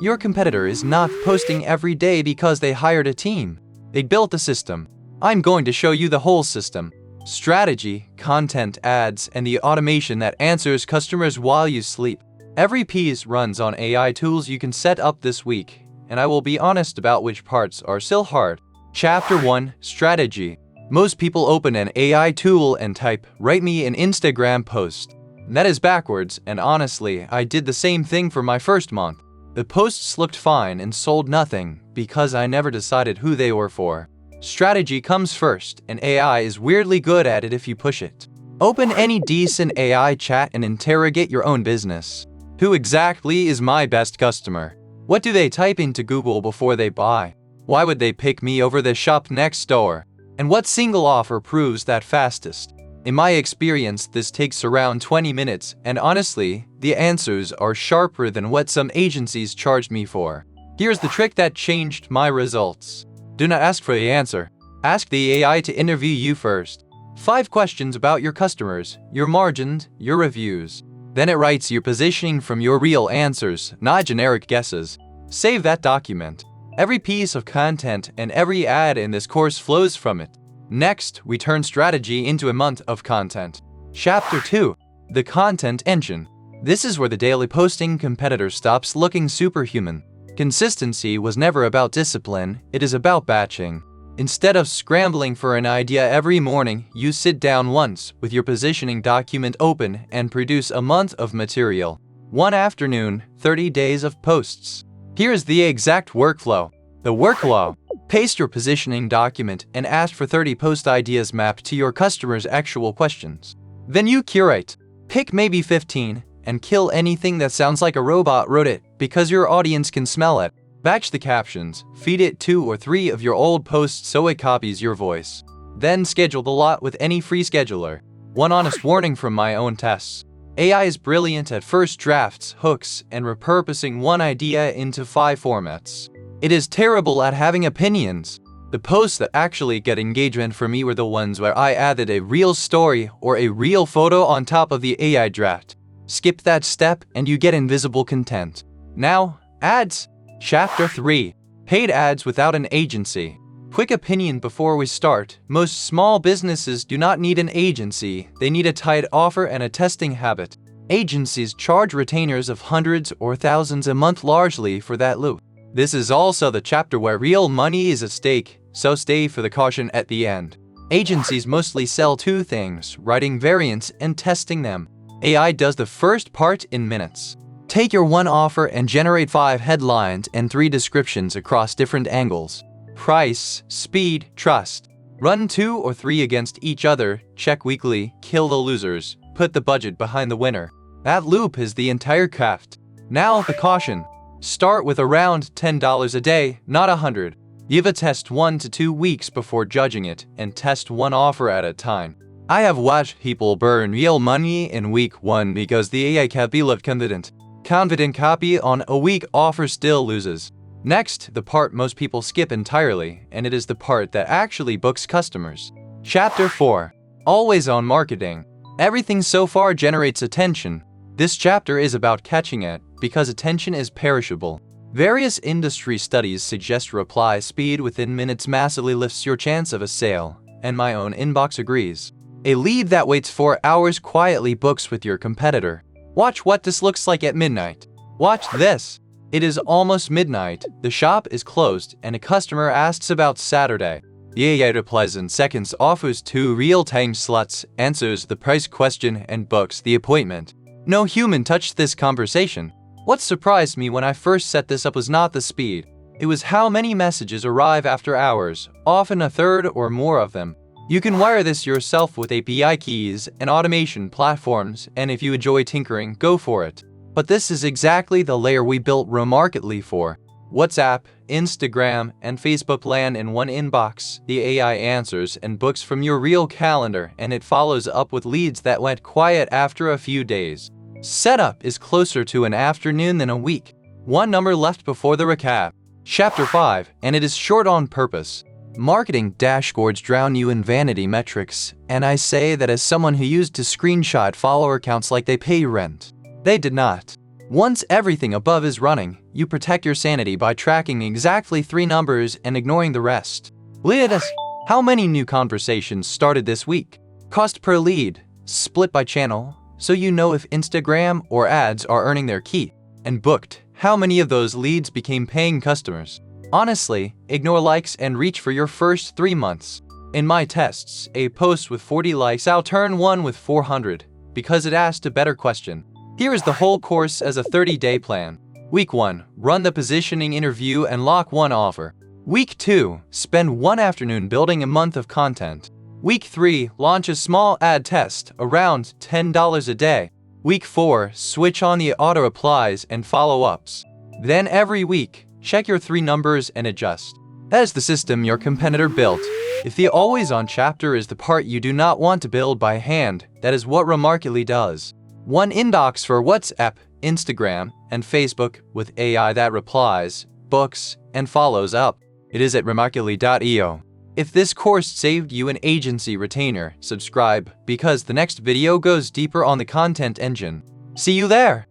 Your competitor is not posting every day because they hired a team. They built a system. I'm going to show you the whole system. Strategy, content, ads, and the automation that answers customers while you sleep. Every piece runs on AI tools you can set up this week, and I will be honest about which parts are still hard. Chapter 1, Strategy. Most people open an AI tool and type, "Write me an Instagram post." That is backwards, and honestly, I did the same thing for my first month. The posts looked fine and sold nothing because I never decided who they were for. Strategy comes first, and AI is weirdly good at it if you push it. Open any decent AI chat and interrogate your own business. Who exactly is my best customer? What do they type into Google before they buy? Why would they pick me over the shop next door? And what single offer proves that fastest? In my experience, this takes around 20 minutes, and honestly, the answers are sharper than what some agencies charged me for. Here's the trick that changed my results. Do not ask for the answer. Ask the AI to interview you first. 5 questions about your customers, your margins, your reviews. Then it writes your positioning from your real answers, not generic guesses. Save that document. Every piece of content and every ad in this course flows from it. Next, we turn strategy into a month of content. Chapter 2, The Content Engine. This is where the daily posting competitor stops looking superhuman. Consistency was never about discipline, it is about batching. Instead of scrambling for an idea every morning, you sit down once with your positioning document open and produce a month of material. One afternoon, 30 days of posts. Here's the exact workflow. The workflow. Paste your positioning document and ask for 30 post ideas mapped to your customer's actual questions. Then you curate. Pick maybe 15 and kill anything that sounds like a robot wrote it because your audience can smell it. Batch the captions, feed it 2 or 3 of your old posts so it copies your voice. Then schedule the lot with any free scheduler. One honest warning from my own tests. AI is brilliant at first drafts, hooks, and repurposing one idea into 5 formats. It is terrible at having opinions. The posts that actually get engagement for me were the ones where I added a real story or a real photo on top of the AI draft. Skip that step and you get invisible content. Now, ads. Chapter 3, Paid Ads Without an Agency. Quick opinion before we start. Most small businesses do not need an agency. They need a tight offer and a testing habit. Agencies charge retainers of hundreds or thousands a month largely for that loop. This is also the chapter where real money is at stake, so stay for the caution at the end. Agencies mostly sell 2 things, writing variants and testing them. AI does the first part in minutes. Take your one offer and generate 5 headlines and 3 descriptions across different angles. Price, speed, trust. Run 2 or 3 against each other, check weekly, kill the losers, put the budget behind the winner. That loop is the entire craft. Now the caution. Start with around $10 a day, not 100. Give a test 1 to 2 weeks before judging it, and test one offer at a time. I have watched people burn real money in week 1 because the AI can be left confident. Confident copy on a weak offer still loses. Next, the part most people skip entirely, and it is the part that actually books customers. Chapter 4, Always On Marketing. Everything so far generates attention. This chapter is about catching it, because attention is perishable. Various industry studies suggest reply speed within minutes massively lifts your chance of a sale, and my own inbox agrees. A lead that waits 4 hours quietly books with your competitor. Watch what this looks like at midnight. Watch this. It is almost midnight, the shop is closed, and a customer asks about Saturday. The AI replies in seconds, offers 2 real-time slots, answers the price question, and books the appointment. No human touched this conversation. What surprised me when I first set this up was not the speed. It was how many messages arrive after hours, often a third or more of them. You can wire this yourself with API keys and automation platforms, and if you enjoy tinkering, go for it. But this is exactly the layer we built Remarketly for. WhatsApp, Instagram, and Facebook land in one inbox. The AI answers and books from your real calendar, and it follows up with leads that went quiet after a few days. Setup is closer to an afternoon than a week. 1 number left before the recap. Chapter 5, and it is short on purpose. Marketing dashboards drown you in vanity metrics, and I say that as someone who used to screenshot follower counts like they pay rent. They did not. Once everything above is running, you protect your sanity by tracking exactly 3 numbers and ignoring the rest. Leaders, how many new conversations started this week? Cost per lead, split by channel, so you know if Instagram or ads are earning their keep. And booked, how many of those leads became paying customers? Honestly, ignore likes and reach for your first 3 months. In my tests, a post with 40 likes outturn one with 400 because it asked a better question. Here is the whole course as a 30-day plan. Week 1, run the positioning interview and lock 1 offer. Week 2, spend 1 afternoon building a month of content. Week 3, launch a small ad test, around $10 a day. Week 4, switch on the auto-replies and follow-ups. Then every week, check your 3 numbers and adjust. That is the system your competitor built. If the always-on chapter is the part you do not want to build by hand, that is what Remarketly does. 1 index for WhatsApp, Instagram, and Facebook with AI that replies, books, and follows up. It is at remarketly.io. If this course saved you an agency retainer, subscribe because the next video goes deeper on the content engine. See you there!